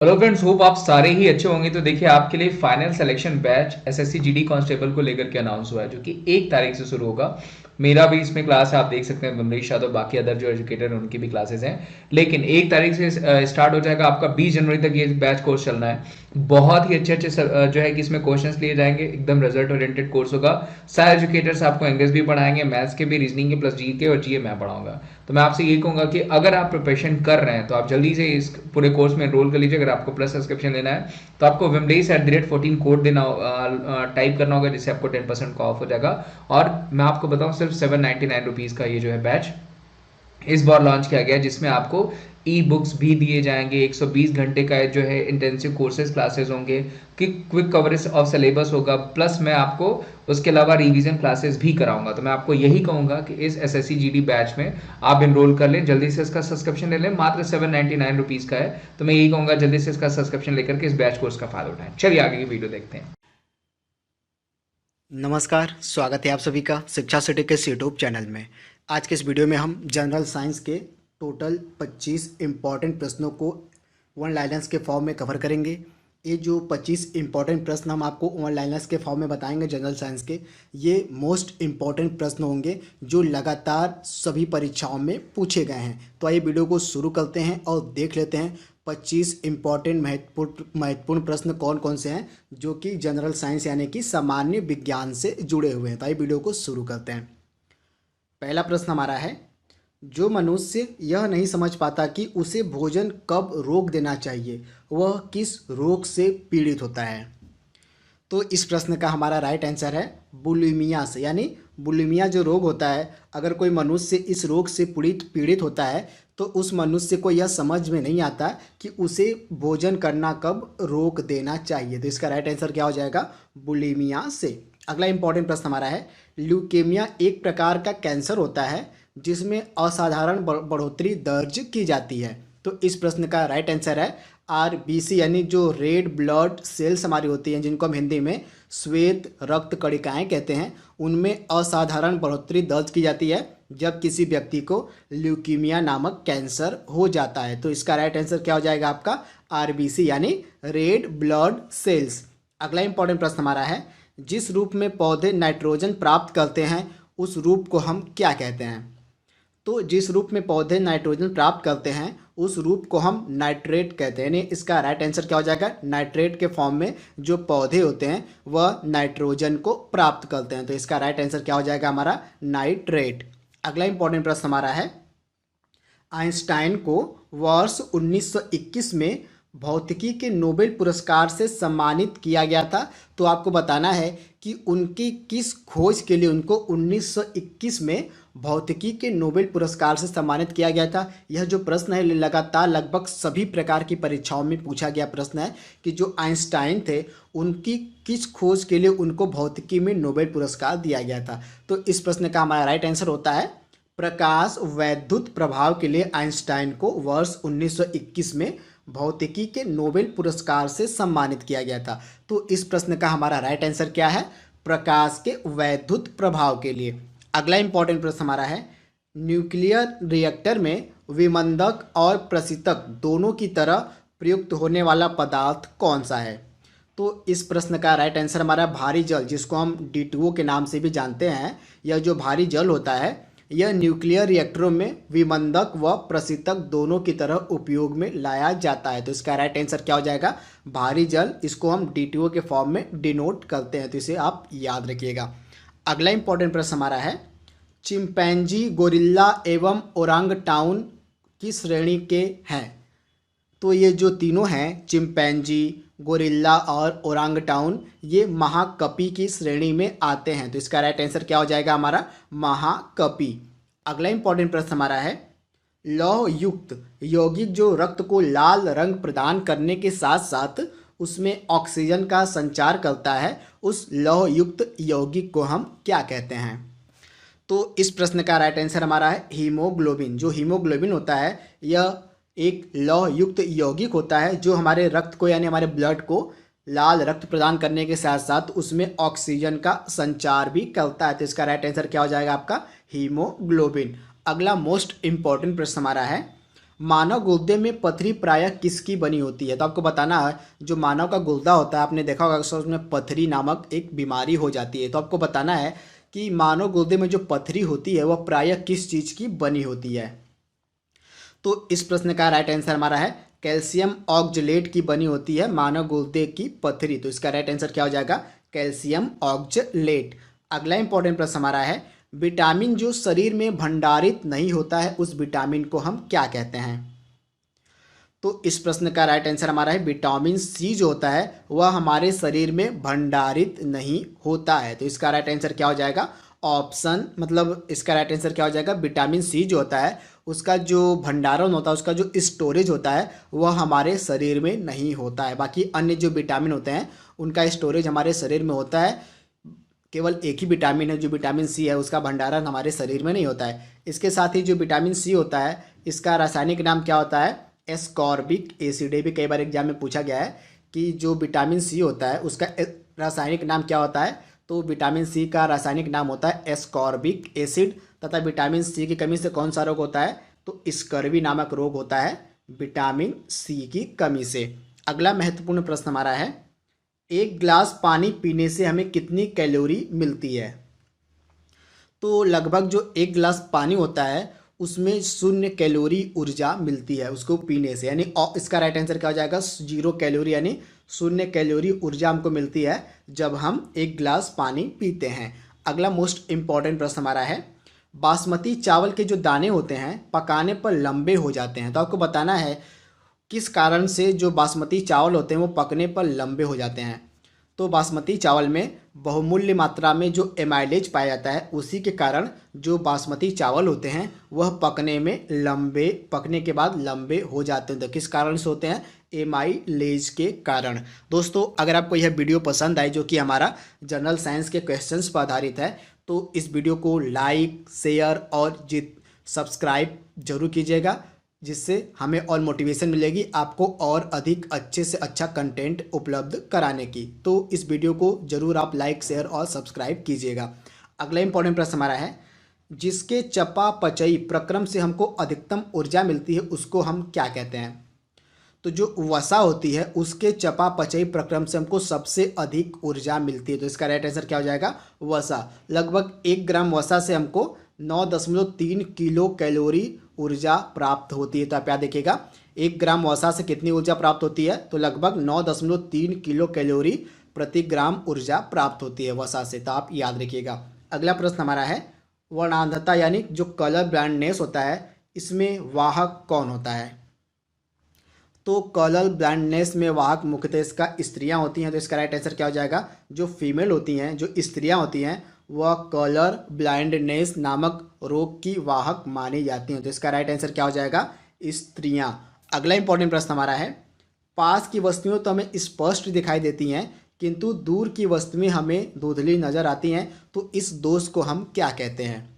Hello friends, hope आप सारे ही अच्छे होंगे। तो देखिए, आपके लिए final selection batch SSC GD constable को लेकर के अनाउंस हुआ है, जो कि 1 तारीख से शुरू होगा। मेरा भी इसमें क्लास है, आप देख सकते हैं। विमलेश यादव, बाकी अदर जो एजुकेटर हैं उनकी भी क्लासेस हैं। लेकिन 1 तारीख से स्टार्ट हो जाएगा आपका। 20 जनवरी तक ये बैच कोर्स चलना है। बहुत ही अच्छे अच्छे जो है कि इसमें क्वेश्चंस लिए जाएंगे। एकदम रिजल्ट ओरिएंटेड कोर्स होगा। सारे एजुकेटर्स आपको इंग्लिश भी पढ़ाएंगे, मैथ्स के भी, रीजनिंग के, प्लस जी के और जीए मैं पढ़ाऊंगा। तो मैं आपसे ये कहूंगा कि अगर आप प्रिपरेशन कर रहे हैं तो आप जल्दी से इस पूरे कोर्स में एनरोल कर लीजिए। अगर आपको प्लस सब्सक्रिप्शन लेना है तो आपको विमलेस@14 कोड देना, टाइप करना होगा, जिससे आपको 10% का ऑफ हो जाएगा। और मैं आपको बताऊं, सिर्फ 799 रुपीज़ का ये जो है बैच इस बार लॉन्च किया गया है, जिसमें आपको ई बुक्स भी दिए जाएंगे। 120 घंटे का जो है इंटेंसिव कोर्सेज क्लासेस होंगे, कि क्विक कवरेज ऑफ सिलेबस होगा, प्लस मैं आपको उसके अलावा रिवीजन क्लासेस भी कराऊंगा। तो मैं आपको यही कहूंगा कि इस एसएससी जीडी बैच में आप इनरोल कर लें, जल्दी से इसका सब्सक्रिप्शन ले लें। मात्र 799 रुपीज़ का है। तो मैं यही कहूंगा, जल्दी से इसका सब्सक्रिप्शन लेकर के इस बैच कोर्स का फायदा उठाएं। चलिए आगे की वीडियो देखते हैं। नमस्कार, स्वागत है आप सभी का शिक्षा सिटी के यूट्यूब चैनल में। आज के इस वीडियो में हम जनरल साइंस के टोटल 25 इम्पॉर्टेंट प्रश्नों को वन लाइनर्स के फॉर्म में कवर करेंगे। ये जो 25 इम्पॉर्टेंट प्रश्न हम आपको वन लाइनर्स के फॉर्म में बताएंगे जनरल साइंस के, ये मोस्ट इम्पॉर्टेंट प्रश्न होंगे जो लगातार सभी परीक्षाओं में पूछे गए हैं। तो आइए वीडियो को शुरू करते हैं और देख लेते हैं 25 इम्पॉर्टेंट महत्वपूर्ण प्रश्न कौन कौन से हैं जो कि जनरल साइंस यानी कि सामान्य विज्ञान से जुड़े हुए हैं। तो आइए वीडियो को शुरू करते हैं। पहला प्रश्न हमारा है, जो मनुष्य यह नहीं समझ पाता कि उसे भोजन कब रोक देना चाहिए, वह किस रोग से पीड़ित होता है। तो इस प्रश्न का हमारा राइट आंसर है बुलिमिया से, यानी बुलिमिया जो रोग होता है, अगर कोई मनुष्य इस रोग से पीड़ित होता है तो उस मनुष्य को यह समझ में नहीं आता कि उसे भोजन करना कब रोक देना चाहिए। तो इसका राइट आंसर क्या हो जाएगा, बुलिमिया से। अगला इंपॉर्टेंट प्रश्न हमारा है, ल्यूकेमिया एक प्रकार का कैंसर होता है जिसमें असाधारण बढ़ोतरी दर्ज की जाती है। तो इस प्रश्न का राइट आंसर है आरबीसी, यानी जो रेड ब्लड सेल्स हमारी होती हैं, जिनको हम हिंदी में श्वेत रक्त कणिकाएं कहते हैं, उनमें असाधारण बढ़ोतरी दर्ज की जाती है जब किसी व्यक्ति को ल्यूकीमिया नामक कैंसर हो जाता है। तो इसका राइट आंसर क्या हो जाएगा आपका, आरबीसी, यानी रेड ब्लड सेल्स। अगला इंपॉर्टेंट प्रश्न हमारा है, जिस रूप में पौधे नाइट्रोजन प्राप्त करते हैं उस रूप को हम क्या कहते हैं। तो जिस रूप में पौधे नाइट्रोजन प्राप्त करते हैं उस रूप को हम नाइट्रेट कहते हैं। यानी इसका राइट आंसर क्या हो जाएगा, नाइट्रेट के फॉर्म में जो पौधे होते हैं वह नाइट्रोजन को प्राप्त करते हैं। तो इसका राइट आंसर क्या हो जाएगा हमारा, नाइट्रेट। अगला इंपॉर्टेंट प्रश्न हमारा है, आइंस्टाइन को वर्ष 1921 में भौतिकी के नोबेल पुरस्कार से सम्मानित किया गया था। तो आपको बताना है कि उनकी किस खोज के लिए उनको 1921 में भौतिकी के नोबेल पुरस्कार से सम्मानित किया गया था। यह जो प्रश्न है लगातार लगभग सभी प्रकार की परीक्षाओं में पूछा गया प्रश्न है कि जो आइंस्टाइन थे उनकी किस खोज के लिए उनको भौतिकी में नोबेल पुरस्कार दिया गया था। तो इस प्रश्न का हमारा राइट आंसर होता है, प्रकाश वैद्युत प्रभाव के लिए आइंस्टाइन को वर्ष 1921 में भौतिकी के नोबेल पुरस्कार से सम्मानित किया गया था। तो इस प्रश्न का हमारा राइट आंसर क्या है, प्रकाश के वैद्युत प्रभाव के लिए। अगला इंपॉर्टेंट प्रश्न हमारा है, न्यूक्लियर रिएक्टर में विमंदक और प्रशीतक दोनों की तरह प्रयुक्त होने वाला पदार्थ कौन सा है। तो इस प्रश्न का राइट आंसर हमारा भारी जल, जिसको हम D2O के नाम से भी जानते हैं। यह जो भारी जल होता है यह न्यूक्लियर रिएक्टरों में विमंदक व प्रशीतक दोनों की तरह उपयोग में लाया जाता है। तो इसका राइट आंसर क्या हो जाएगा, भारी जल। इसको हम D2O के फॉर्म में डिनोट करते हैं, तो इसे आप याद रखिएगा। अगला इंपॉर्टेंट प्रश्न हमारा है, चिंपैंजी, गोरिल्ला एवं ओरांगटाउन किस श्रेणी के हैं। तो ये जो तीनों हैं, चिंपैंजी, गोरिल्ला और ओरांगटाउन, ये महाकपि की श्रेणी में आते हैं। तो इसका राइट आंसर क्या हो जाएगा हमारा, महाकपि। अगला इंपॉर्टेंट प्रश्न हमारा है, लौह युक्त यौगिक जो रक्त को लाल रंग प्रदान करने के साथ साथ उसमें ऑक्सीजन का संचार करता है, उस लौह युक्त यौगिक को हम क्या कहते हैं। तो इस प्रश्न का राइट आंसर हमारा है हीमोग्लोबिन। जो हीमोग्लोबिन होता है यह एक लौह युक्त यौगिक होता है जो हमारे रक्त को, यानी हमारे ब्लड को लाल रक्त प्रदान करने के साथ साथ उसमें ऑक्सीजन का संचार भी करता है। तो इसका राइट आंसर क्या हो जाएगा आपका, हीमोग्लोबिन। अगला मोस्ट इंपॉर्टेंट प्रश्न हमारा है, मानव गुर्दे में पथरी प्रायः किसकी बनी होती है? तो आपको बताना है जो मानव का गुर्दा होता है, आपने देखा होगा अक्सर उसमें पथरी नामक एक बीमारी हो जाती है। तो आपको बताना है कि मानव गुर्दे में जो पथरी होती है वह प्रायः किस चीज़ की बनी होती है। तो इस प्रश्न का राइट आंसर हमारा है कैल्शियम ऑक्जेलेट की बनी होती है मानव गुर्दे की पथरी। तो इसका राइट आंसर क्या हो जाएगा? Calcium oxalate. अगला इंपॉर्टेंट प्रश्न हमारा है विटामिन जो शरीर में भंडारित नहीं होता है उस विटामिन को हम क्या कहते हैं? तो इस प्रश्न का राइट आंसर हमारा है विटामिन सी जो होता है वह हमारे शरीर में भंडारित नहीं होता है। तो इसका राइट आंसर क्या हो जाएगा? ऑप्शन, मतलब इसका राइट आंसर क्या हो जाएगा? विटामिन सी जो होता है उसका जो भंडारण होता है, उसका जो स्टोरेज होता है वह हमारे शरीर में नहीं होता है। बाकी अन्य जो विटामिन होते हैं उनका स्टोरेज हमारे शरीर में होता है। केवल एक ही विटामिन है जो विटामिन सी है, उसका भंडारण हमारे शरीर में नहीं होता है। इसके साथ ही जो विटामिन सी होता है इसका रासायनिक नाम क्या होता है? Ascorbic acid. ये भी कई बार एग्जाम में पूछा गया है कि जो विटामिन सी होता है उसका रासायनिक नाम क्या होता है? तो विटामिन सी का रासायनिक नाम होता है एस्कॉर्बिक एसिड। तथा विटामिन सी की कमी से कौन सा रोग होता है? तो स्कर्वी नामक रोग होता है विटामिन सी की कमी से। अगला महत्वपूर्ण प्रश्न हमारा है एक गिलास पानी पीने से हमें कितनी कैलोरी मिलती है? तो लगभग जो एक गिलास पानी होता है उसमें 0 कैलोरी ऊर्जा मिलती है उसको पीने से, यानी इसका राइट आंसर क्या हो जाएगा? 0 कैलोरी, यानी 0 कैलोरी ऊर्जा हमको मिलती है जब हम एक गिलास पानी पीते हैं। अगला मोस्ट इम्पॉर्टेंट प्रश्न हमारा है बासमती चावल के जो दाने होते हैं पकाने पर लंबे हो जाते हैं। तो आपको बताना है किस कारण से जो बासमती चावल होते हैं वो पकने पर लंबे हो जाते हैं। तो बासमती चावल में बहुमूल्य मात्रा में जो एमाइलेज पाया जाता है उसी के कारण जो बासमती चावल होते हैं वह पकने के बाद लंबे हो जाते हैं। तो किस कारण से होते हैं? एमाइलेज के कारण। दोस्तों अगर आपको यह वीडियो पसंद आए जो कि हमारा जनरल साइंस के क्वेश्चंस पर आधारित है तो इस वीडियो को लाइक, शेयर और सब्सक्राइब जरूर कीजिएगा, जिससे हमें और मोटिवेशन मिलेगी आपको और अधिक अच्छे से अच्छा कंटेंट उपलब्ध कराने की। तो इस वीडियो को जरूर आप लाइक, शेयर और सब्सक्राइब कीजिएगा। अगला इंपॉर्टेंट प्रश्न हमारा है जिसके चयापचयी प्रक्रम से हमको अधिकतम ऊर्जा मिलती है उसको हम क्या कहते हैं? तो जो वसा होती है उसके चयापचयी प्रक्रम से हमको सबसे अधिक ऊर्जा मिलती है। तो इसका राइट आंसर क्या हो जाएगा? वसा। लगभग 1 ग्राम वसा से हमको 9.3 किलो कैलोरी ऊर्जा प्राप्त होती है। तो आप याद देखिएगा 1 ग्राम वसा से कितनी ऊर्जा प्राप्त होती है? तो लगभग 9.3 किलो कैलोरी प्रति ग्राम ऊर्जा प्राप्त होती है वसा से। तो आप याद रखिएगा। अगला प्रश्न हमारा है वर्णांधता यानी जो कलर ब्लाइंडनेस होता है इसमें वाहक कौन होता है? तो कलर ब्लाइंडनेस में वाहक मुख्यतः इसका स्त्रियां होती हैं। तो इसका राइट आंसर क्या हो जाएगा? जो फीमेल होती हैं, जो स्त्रियां होती हैं वह कलर ब्लाइंडनेस नामक रोग की वाहक मानी जाती हैं। तो इसका राइट आंसर क्या हो जाएगा? स्त्रियां। अगला इंपॉर्टेंट प्रश्न हमारा है पास की वस्तुएं तो हमें स्पष्ट दिखाई देती हैं किंतु दूर की वस्तुएं हमें धुंधली नजर आती हैं। तो इस दोष को हम क्या कहते हैं?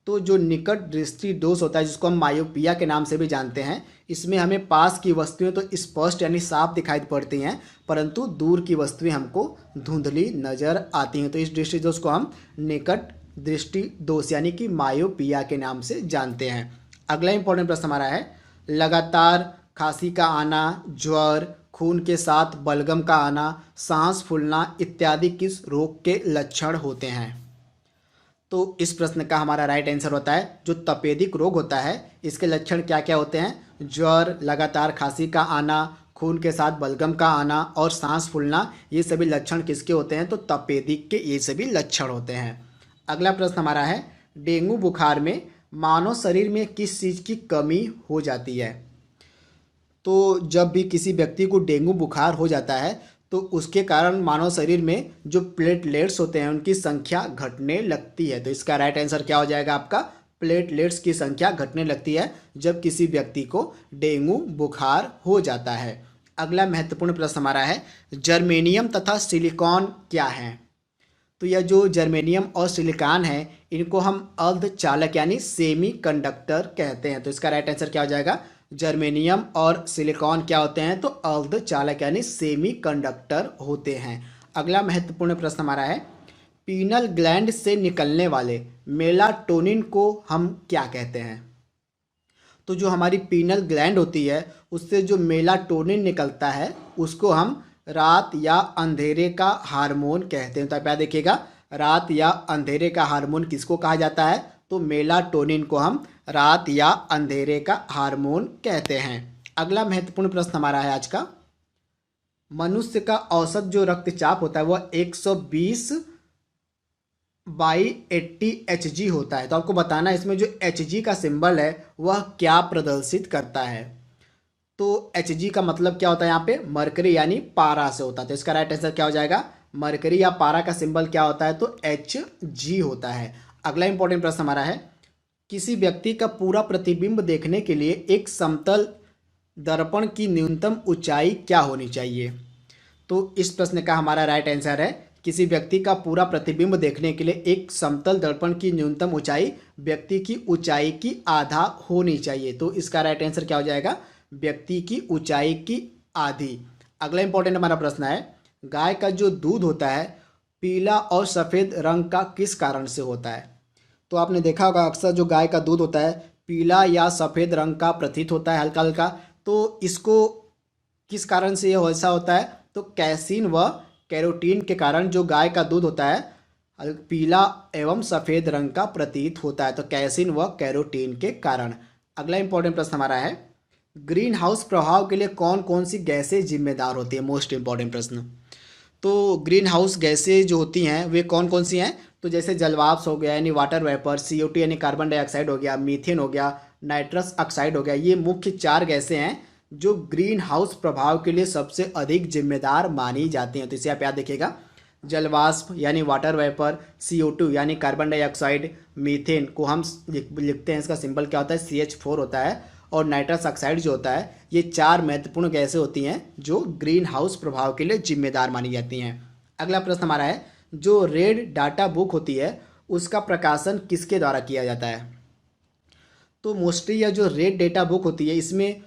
तो जो निकट दृष्टि दोष होता है जिसको हम मायोपिया के नाम से भी जानते हैं, इसमें हमें पास की वस्तुएं तो स्पष्ट यानी साफ दिखाई पड़ती हैं परंतु दूर की वस्तुएं हमको धुंधली नजर आती हैं। तो इस दृष्टि दोष को हम निकट दृष्टि दोष यानी कि मायोपिया के नाम से जानते हैं। अगला इंपॉर्टेंट प्रश्न हमारा है लगातार खांसी का आना, ज्वर, खून के साथ बलगम का आना, सांस फूलना इत्यादि किस रोग के लक्षण होते हैं? तो इस प्रश्न का हमारा राइट आंसर होता है जो तपेदिक रोग होता है इसके लक्षण क्या क्या होते हैं? ज्वर, लगातार खांसी का आना, खून के साथ बलगम का आना और सांस फूलना, ये सभी लक्षण किसके होते हैं? तो तपेदिक के ये सभी लक्षण होते हैं। अगला प्रश्न हमारा है डेंगू बुखार में मानव शरीर में किस चीज़ की कमी हो जाती है? तो जब भी किसी व्यक्ति को डेंगू बुखार हो जाता है तो उसके कारण मानव शरीर में जो प्लेटलेट्स होते हैं उनकी संख्या घटने लगती है। तो इसका राइट आंसर क्या हो जाएगा आपका? प्लेटलेट्स की संख्या घटने लगती है जब किसी व्यक्ति को डेंगू बुखार हो जाता है। अगला महत्वपूर्ण प्रश्न हमारा है जर्मेनियम तथा सिलिकॉन क्या है? तो यह जो जर्मेनियम और सिलिकॉन है इनको हम अर्धचालक यानी सेमी कंडक्टर कहते हैं। तो इसका राइट आंसर क्या हो जाएगा? जर्मेनियम और सिलिकॉन क्या होते हैं? तो अर्धचालक यानी सेमी कंडक्टर होते हैं। अगला महत्वपूर्ण प्रश्न हमारा है पीनल ग्लैंड से निकलने वाले मेलाटोनिन को हम क्या कहते हैं? तो जो हमारी पीनल ग्लैंड होती है उससे जो मेलाटोनिन निकलता है उसको हम रात या अंधेरे का हार्मोन कहते हैं। तो आप याद देखिएगा, रात या अंधेरे का हार्मोन किसको कहा जाता है? तो मेलाटोनिन को हम रात या अंधेरे का हार्मोन कहते हैं। अगला महत्वपूर्ण प्रश्न हमारा है आज का, मनुष्य का औसत जो रक्तचाप होता है वह 120/80 Hg होता है। तो आपको बताना है इसमें जो Hg का सिंबल है वह क्या प्रदर्शित करता है। तो Hg का मतलब क्या होता है? यहाँ पे मरकरी यानी पारा से होता है। तो इसका राइट आंसर क्या हो जाएगा? मरकरी या पारा का सिंबल क्या होता है? तो Hg होता है। अगला इंपॉर्टेंट प्रश्न हमारा है, किसी व्यक्ति का पूरा प्रतिबिंब देखने के लिए एक समतल दर्पण की न्यूनतम ऊंचाई क्या होनी चाहिए? तो इस प्रश्न का हमारा राइट आंसर है, किसी व्यक्ति का पूरा प्रतिबिंब देखने के लिए एक समतल दर्पण की न्यूनतम ऊंचाई व्यक्ति की ऊंचाई की आधा होनी चाहिए। तो इसका राइट आंसर क्या हो जाएगा? व्यक्ति की ऊंचाई की आधी। अगला इंपॉर्टेंट हमारा प्रश्न है, गाय का जो दूध होता है पीला और सफ़ेद रंग का किस कारण से होता है? तो आपने देखा होगा अक्सर जो गाय का दूध होता है पीला या सफ़ेद रंग का प्रतीत होता है हल्का हल्का। तो इसको किस कारण से ये ऐसा होता है? तो कैसीन व कैरोटीन के कारण जो गाय का दूध होता है पीला एवं सफ़ेद रंग का प्रतीत होता है। तो कैसीन व कैरोटीन के कारण। अगला इंपॉर्टेंट प्रश्न हमारा है, ग्रीन हाउस प्रभाव के लिए कौन कौन सी गैसें जिम्मेदार होती है? मोस्ट इंपॉर्टेंट प्रश्न। तो ग्रीन हाउस गैसें जो होती हैं वे कौन कौन सी हैं? तो जैसे जलवाष्प हो गया यानी वाटर वेपर, CO2 यानी कार्बन डाइऑक्साइड हो गया, मीथेन हो गया, नाइट्रस ऑक्साइड हो गया। ये मुख्य 4 गैसें हैं जो ग्रीन हाउस प्रभाव के लिए सबसे अधिक जिम्मेदार मानी जाती हैं। तो इसे आप याद देखिएगा, जलवाष्प यानी वाटर वेपर, CO2 यानी कार्बन डाइऑक्साइड, मीथेन को हम लिखते हैं, इसका सिंबल क्या होता है? CH4 होता है, और नाइट्रस ऑक्साइड जो होता है। ये 4 महत्वपूर्ण गैसें होती हैं जो ग्रीन हाउस प्रभाव के लिए जिम्मेदार मानी जाती हैं। अगला प्रश्न हमारा है, जो रेड डाटा बुक होती है उसका प्रकाशन किसके द्वारा किया जाता है? तो मोस्टली यह जो रेड डेटा बुक होती है इसमें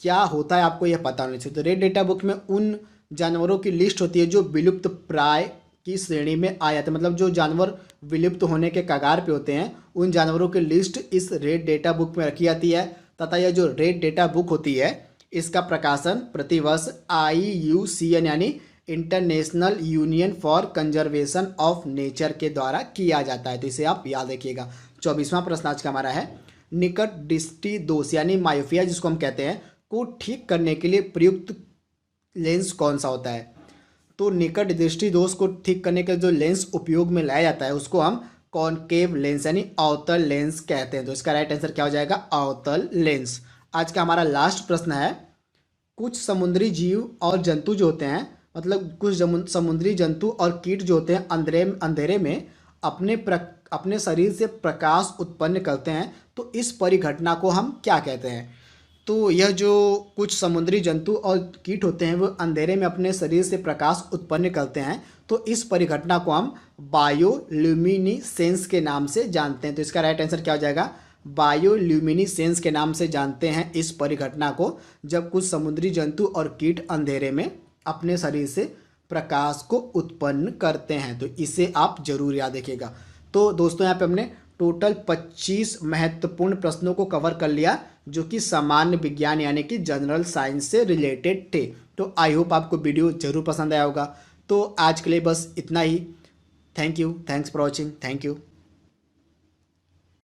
क्या होता है आपको यह पता होना चाहिए। तो रेड डेटा बुक में उन जानवरों की लिस्ट होती है जो विलुप्त प्राय की श्रेणी में आ जाते हैं, मतलब जो जानवर विलुप्त होने के कगार पे होते हैं उन जानवरों की लिस्ट इस रेड डेटा बुक में रखी जाती है। तथा यह जो रेड डेटा बुक होती है इसका प्रकाशन प्रतिवर्ष IUCN यानी international union for conservation of nature के द्वारा किया जाता है। तो इसे आप याद रखिएगा। 24वां प्रश्न आज का हमारा है, निकट दृष्टि दोष यानी मायोपिया जिसको हम कहते हैं को ठीक करने के लिए प्रयुक्त लेंस कौन सा होता है? तो निकट दृष्टि दोष को ठीक करने के जो लेंस उपयोग में लाया जाता है उसको हम कॉनकेव लेंस यानी अवतल लेंस कहते हैं। तो इसका राइट आंसर क्या हो जाएगा? अवतल लेंस। आज का हमारा लास्ट प्रश्न है, कुछ समुद्री जीव और जंतु जो होते हैं, मतलब कुछ समुद्री जंतु और कीट जो होते हैं अंधेरे में अपने शरीर से प्रकाश उत्पन्न करते हैं। तो इस परिघटना को हम क्या कहते हैं? तो यह जो कुछ समुद्री जंतु और कीट होते हैं वो अंधेरे में अपने शरीर से प्रकाश उत्पन्न करते हैं। तो इस परिघटना को हम बायोल्यूमिनिसेंस के नाम से जानते हैं। तो इसका राइट आंसर क्या हो जाएगा? बायोल्यूमिनिसेंस के नाम से जानते हैं इस परिघटना को, जब कुछ समुद्री जंतु और कीट अंधेरे में अपने शरीर से प्रकाश को उत्पन्न करते हैं। तो इसे आप जरूर याद रखिएगा। तो दोस्तों यहाँ पे हमने टोटल 25 महत्वपूर्ण प्रश्नों को कवर कर लिया जो कि सामान्य विज्ञान यानी कि जनरल साइंस से रिलेटेड थे। तो आई होप आपको वीडियो जरूर पसंद आया होगा। तो आज के लिए बस इतना ही। Thank you, thanks for watching, thank you.